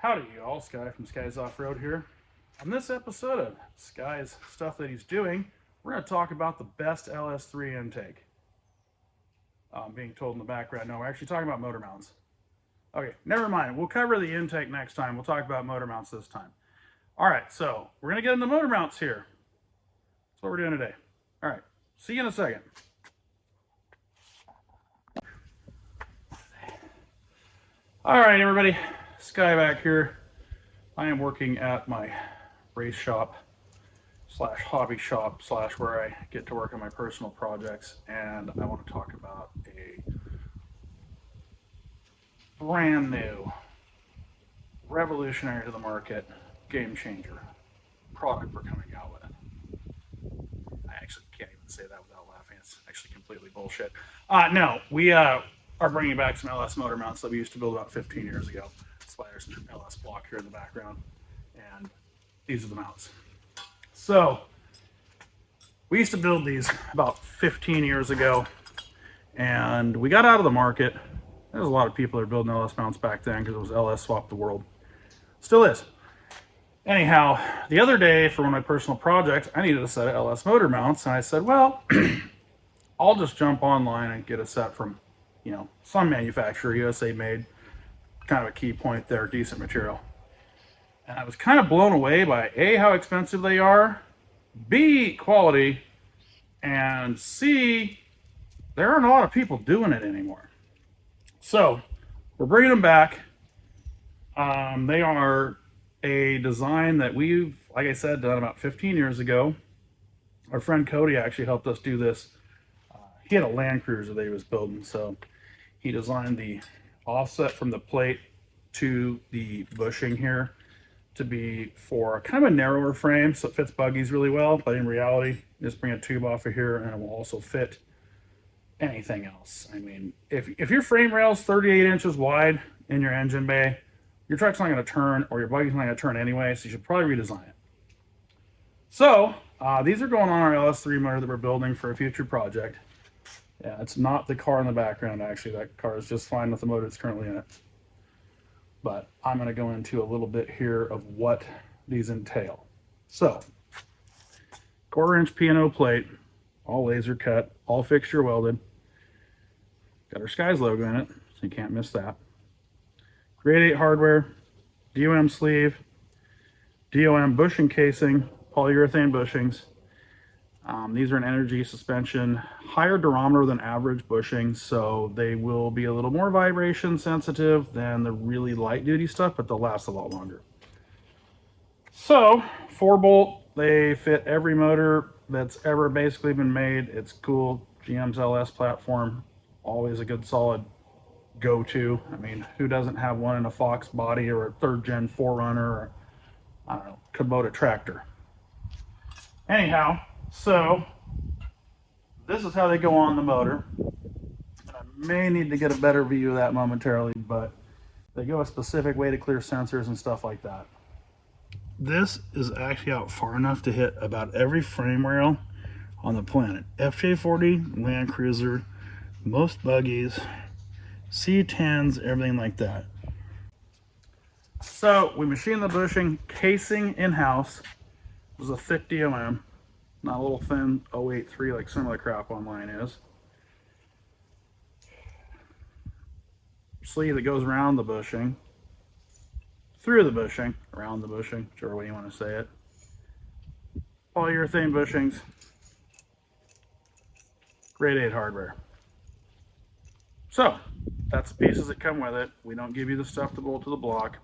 Howdy y'all, Sky from Sky's Off-Road here. On this episode of Sky's Stuff That He's Doing, we're going to talk about the best LS3 intake. Being told in the background, no, we're actually talking about motor mounts. Okay, never mind. We'll cover the intake next time. We'll talk about motor mounts this time. All right, so we're going to get into motor mounts here. That's what we're doing today. All right, see you in a second. All right, everybody. Sky back here. I am working at my race shop slash hobby shop slash where I get to work on my personal projects, and I want to talk about a brand new, revolutionary to the market, game changer product we're coming out with. I actually can't even say that without laughing. It's actually completely bullshit. No, we are bringing back some LS motor mounts that we used to build about 15 years ago. That's why there's an LS block here in the background, and these are the mounts. So we used to build these about 15 years ago, and we got out of the market. There was a lot of people that were building LS mounts back then because it was LS swapped the world. Still is. Anyhow, the other day for one of my personal projects, I needed a set of LS motor mounts, and I said, well, I'll just jump online and get a set from, some manufacturer, USA made. Kind of a key point there, decent material. And I was kind of blown away by A, how expensive they are, B, quality, and C, there aren't a lot of people doing it anymore. So we're bringing them back. They are a design that we've, like I said, done about 15 years ago. Our friend Cody actually helped us do this. He had a Land Cruiser that he was building, so he designed the offset from the plate to the bushing here to be for kind of a narrower frame, so it fits buggies really well, but in reality, just bring a tube off of here and it will also fit anything else. I mean, if your frame rail's 38 inches wide in your engine bay, your truck's not going to turn, or your buggy's not going to turn anyway, so you should probably redesign it. So these are going on our LS3 motor that we're building for a future project. Yeah, it's not the car in the background, actually. That car is just fine with the motor that's currently in it. But I'm going to go into a little bit here of what these entail. So, 1/4-inch P&O plate, all laser cut, all fixture welded. Got our Skies logo in it, so you can't miss that. Grade 8 hardware, DOM sleeve, DOM bushing casing, polyurethane bushings. These are an energy suspension, higher durometer than average bushing, so they will be a little more vibration sensitive than the really light duty stuff, but they'll last a lot longer. So 4-bolt, they fit every motor that's ever basically been made. It's cool. GM's LS platform, always a good solid go-to. I mean, who doesn't have one in a Fox body or a 3rd gen 4Runner or, I don't know, Kubota tractor. Anyhow, so this is how they go on the motor. I may need to get a better view of that momentarily, but they go a specific way to clear sensors and stuff like that. This is actually out far enough to hit about every frame rail on the planet. FJ40, Land Cruiser, most buggies, C10s, everything like that. So we machine the bushing, casing in-house. It was a thick DOM. Not a little thin 083 like some of the crap online is. Sleeve that goes around the bushing, through the bushing, around the bushing, whichever way you want to say it. Polyurethane bushings, grade 8 hardware. So that's the pieces that come with it. We don't give you the stuff to bolt to the block.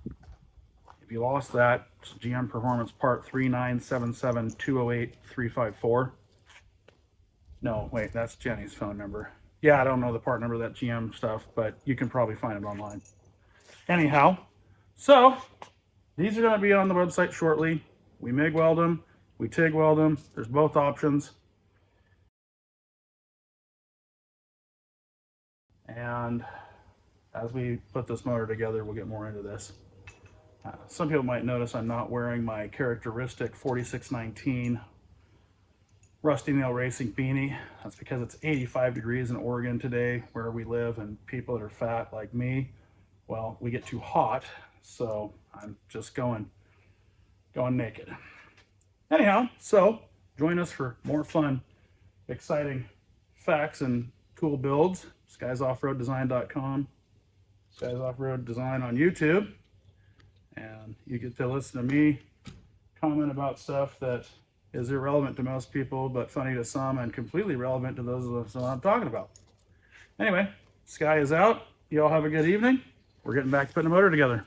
If you lost that, it's GM Performance Part 3977208-354. No, wait, that's Jenny's phone number. Yeah, I don't know the part number of that GM stuff, but you can probably find it online. Anyhow, so these are going to be on the website shortly. We MIG weld them, we TIG weld them. There's both options. And as we put this motor together, we'll get more into this. Some people might notice I'm not wearing my characteristic 4619 Rusty Nail Racing beanie. That's because it's 85 degrees in Oregon today where we live, and people that are fat like me, well, we get too hot so I'm just going naked. Anyhow, so join us for more fun, exciting facts and cool builds. Sky'sOffroadDesign.com, Skies Off-Road Design on YouTube, and you get to listen to me comment about stuff that is irrelevant to most people, but funny to some, and completely relevant to those of us that I'm talking about. Anyway, Sky is out. You all have a good evening. We're getting back to putting the motor together.